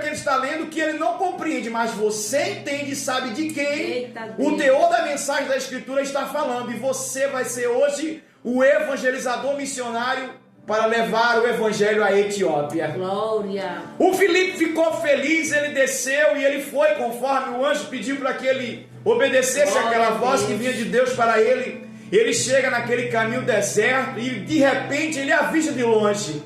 ele está lendo que ele não compreende, mas você entende e sabe de quem o teor da mensagem da Escritura está falando. E você vai ser hoje o evangelizador missionário para levar o evangelho à Etiópia. Glória. O Filipe ficou feliz, ele desceu e ele foi conforme o anjo pediu para que ele obedecesse àquela voz que vinha de Deus para ele. Ele chega naquele caminho deserto e de repente ele avista de longe,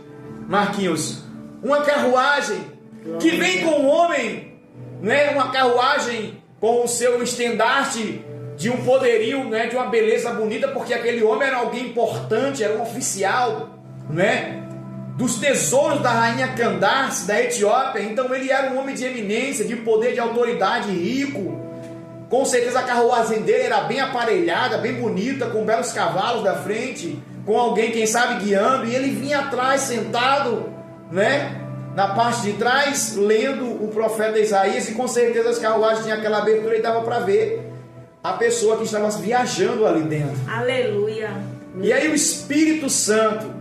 Marquinhos, uma carruagem que vem com um homem, né? Uma carruagem com o seu estandarte de um poderio, né? De uma beleza bonita, porque aquele homem era alguém importante, era um oficial, né? Dos tesouros da rainha Candace da Etiópia. Então ele era um homem de eminência, de poder, de autoridade, rico. Com certeza a carruagem dele era bem aparelhada, bem bonita, com belos cavalos da frente, com alguém, quem sabe, guiando. E ele vinha atrás, sentado, né, na parte de trás, lendo o profeta Isaías. E com certeza as carruagens tinham aquela abertura e dava para ver a pessoa que estava viajando ali dentro. Aleluia. E aí o Espírito Santo,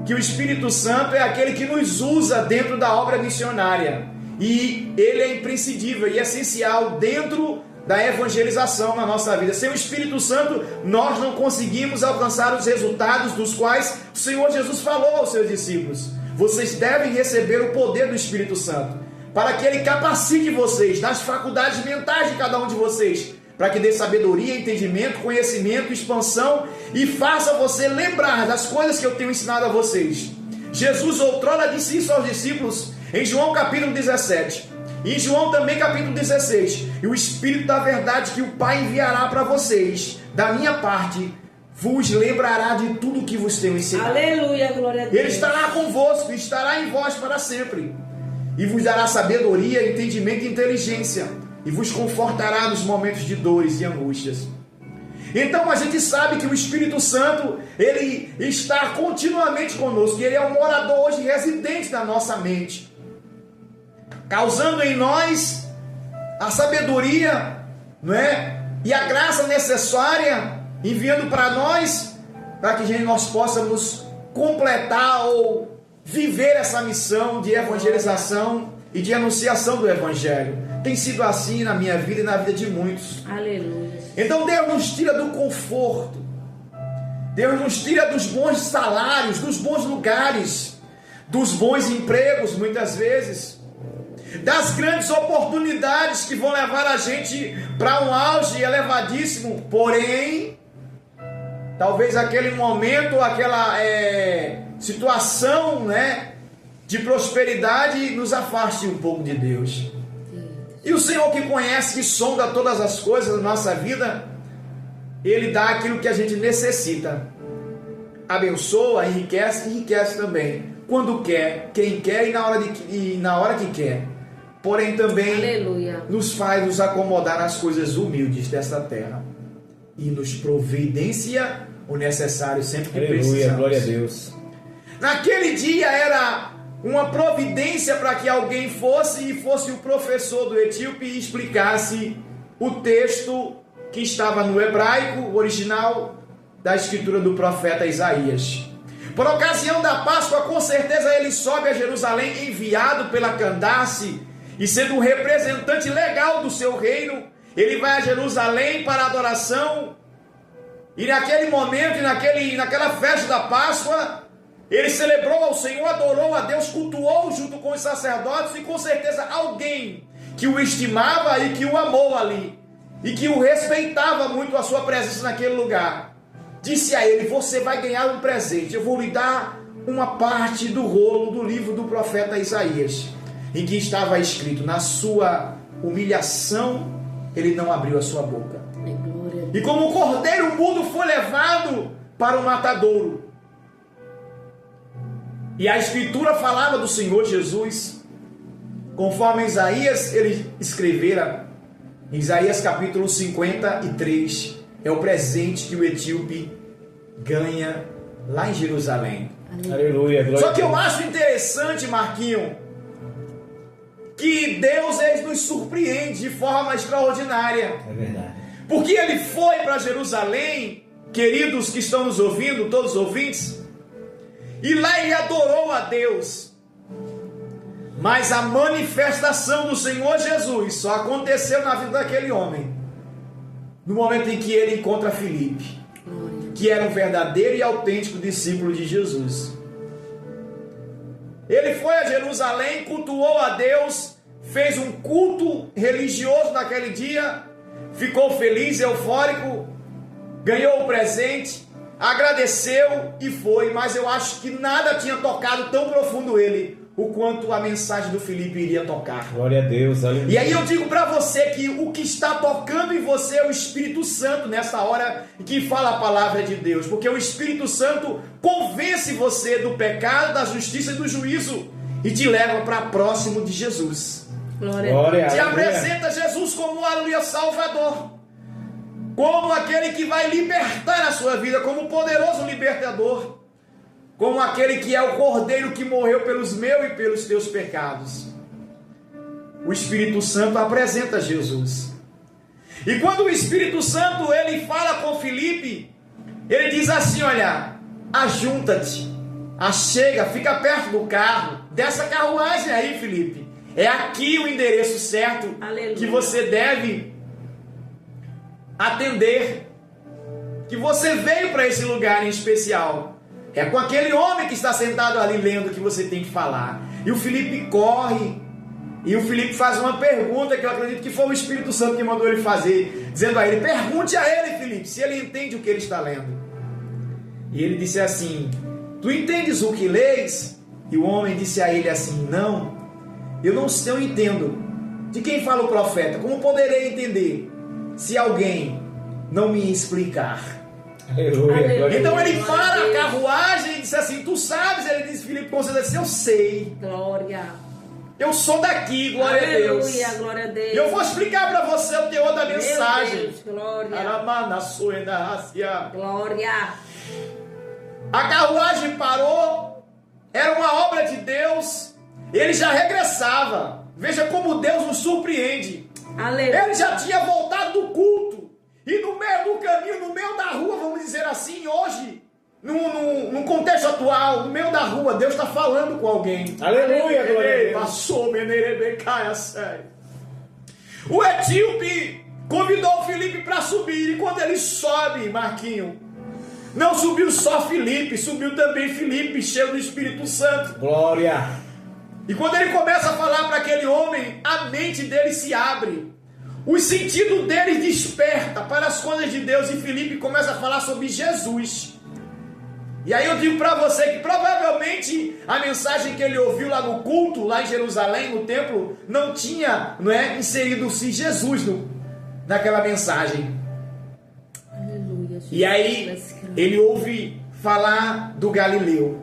que o Espírito Santo é aquele que nos usa dentro da obra missionária. E ele é imprescindível e essencial dentro da evangelização na nossa vida. Sem o Espírito Santo, nós não conseguimos alcançar os resultados dos quais o Senhor Jesus falou aos seus discípulos. Vocês devem receber o poder do Espírito Santo, para que ele capacite vocês nas faculdades mentais de cada um de vocês, para que dê sabedoria, entendimento, conhecimento, expansão e faça você lembrar das coisas que eu tenho ensinado a vocês. Jesus outrora disse isso aos discípulos em João capítulo 17. E em João também capítulo 16, e o Espírito da verdade que o Pai enviará para vocês, da minha parte, vos lembrará de tudo que vos tenho ensinado. Aleluia, glória a Deus. Ele estará convosco, estará em vós para sempre, e vos dará sabedoria, entendimento e inteligência, e vos confortará nos momentos de dores e angústias. Então a gente sabe que o Espírito Santo, ele está continuamente conosco, e ele é um morador hoje residente da nossa mente, causando em nós a sabedoria, não é? E a graça necessária, enviando para nós, para que nós possamos completar ou viver essa missão de evangelização e de anunciação do Evangelho. Tem sido assim na minha vida e na vida de muitos. Aleluia. Então Deus nos tira do conforto, Deus nos tira dos bons salários, dos bons lugares, dos bons empregos, muitas vezes, das grandes oportunidades que vão levar a gente para um auge elevadíssimo. Porém, talvez aquele momento, aquela situação, né, de prosperidade nos afaste um pouco de Deus. E o Senhor, que conhece, que sonda todas as coisas da nossa vida, Ele dá aquilo que a gente necessita. Abençoa, enriquece também. Quando quer, quem quer e na hora que quer. Porém também, aleluia, nos faz nos acomodar nas coisas humildes desta terra. E nos providencia o necessário sempre que precisamos. Aleluia, glória a Deus. Naquele dia era uma providência para que alguém fosse o professor do etíope e explicasse o texto que estava no hebraico original da escritura do profeta Isaías. Por ocasião da Páscoa, com certeza ele sobe a Jerusalém enviado pela Candace, e sendo um representante legal do seu reino, ele vai a Jerusalém para a adoração. E naquele momento, naquela festa da Páscoa, ele celebrou ao Senhor, adorou a Deus, cultuou junto com os sacerdotes, e com certeza alguém que o estimava e que o amou ali, e que o respeitava muito a sua presença naquele lugar, disse a ele: você vai ganhar um presente, eu vou lhe dar uma parte do rolo do livro do profeta Isaías, em que estava escrito: na sua humilhação ele não abriu a sua boca, e como o cordeiro mudo foi levado para o matadouro. E a escritura falava do Senhor Jesus, conforme Isaías ele escrevera, em Isaías capítulo 53, é o presente que o etíope ganha lá em Jerusalém. Aleluia, glória. Só que eu acho interessante, Marquinho, que Deus nos surpreende de forma extraordinária. É verdade. Porque ele foi para Jerusalém, queridos que estão nos ouvindo, todos os ouvintes, e lá ele adorou a Deus. Mas a manifestação do Senhor Jesus só aconteceu na vida daquele homem no momento em que ele encontra Filipe, que era um verdadeiro e autêntico discípulo de Jesus. Ele foi a Jerusalém, cultuou a Deus, fez um culto religioso naquele dia, ficou feliz, eufórico, ganhou o presente, agradeceu e foi, mas eu acho que nada tinha tocado tão profundo ele, o quanto a mensagem do Filipe iria tocar. Glória a Deus, aleluia. E aí eu digo para você que o que está tocando em você é o Espírito Santo nessa hora que fala a palavra de Deus, porque o Espírito Santo convence você do pecado, da justiça e do juízo e te leva para próximo de Jesus. Glória a Deus. Te apresenta Jesus como o aleluia Salvador, como aquele que vai libertar a sua vida, como o poderoso libertador, como aquele que é o Cordeiro que morreu pelos meus e pelos teus pecados. O Espírito Santo apresenta Jesus. E quando o Espírito Santo ele fala com Filipe, ele diz assim: olha, ajunta-te, achega, fica perto do carro, dessa carruagem aí, Filipe. É aqui o endereço certo. Aleluia. Que você deve atender, que você veio para esse lugar em especial. É com aquele homem que está sentado ali lendo que você tem que falar. E o Filipe corre, e o Filipe faz uma pergunta que eu acredito que foi o Espírito Santo que mandou ele fazer, dizendo a ele: pergunte a ele, Filipe, se ele entende o que ele está lendo. E ele disse assim: tu entendes o que lês? E o homem disse a ele assim: não, eu não entendo. De quem fala o profeta? Como poderei entender se alguém não me explicar? Aleluia. Então ele para a carruagem e disse assim: tu sabes? Ele disse: Filipe, com certeza, eu sei. Glória. Eu sou daqui, glória a Deus. Aleluia, glória a Deus. E eu vou explicar para você o teor da mensagem. Deus, glória. Glória. A carruagem parou, era uma obra de Deus, ele já regressava. Veja como Deus nos surpreende. Aleluia. Ele já tinha voltado do culto, e no meio do caminho, no meio da rua, vamos dizer assim, hoje, num contexto atual, no meio da rua, Deus está falando com alguém. Aleluia, glória a Deus. Passou, o etíope convidou o Filipe para subir, e quando ele sobe, Marquinho, não subiu só Filipe, subiu também Filipe, cheio do Espírito Santo. Glória. E quando ele começa a falar para aquele homem, a mente dele se abre, o sentido dele desperta para as coisas de Deus, e Filipe começa a falar sobre Jesus. E aí eu digo para você que provavelmente a mensagem que ele ouviu lá no culto, lá em Jerusalém, no templo, não tinha, inserido-se Jesus naquela mensagem. Aleluia. E aí ele ouve falar do Galileu,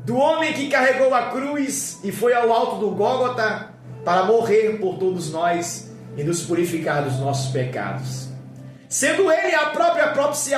do homem que carregou a cruz e foi ao alto do Gólgota para morrer por todos nós e nos purificar dos nossos pecados, sendo ele a própria propiciação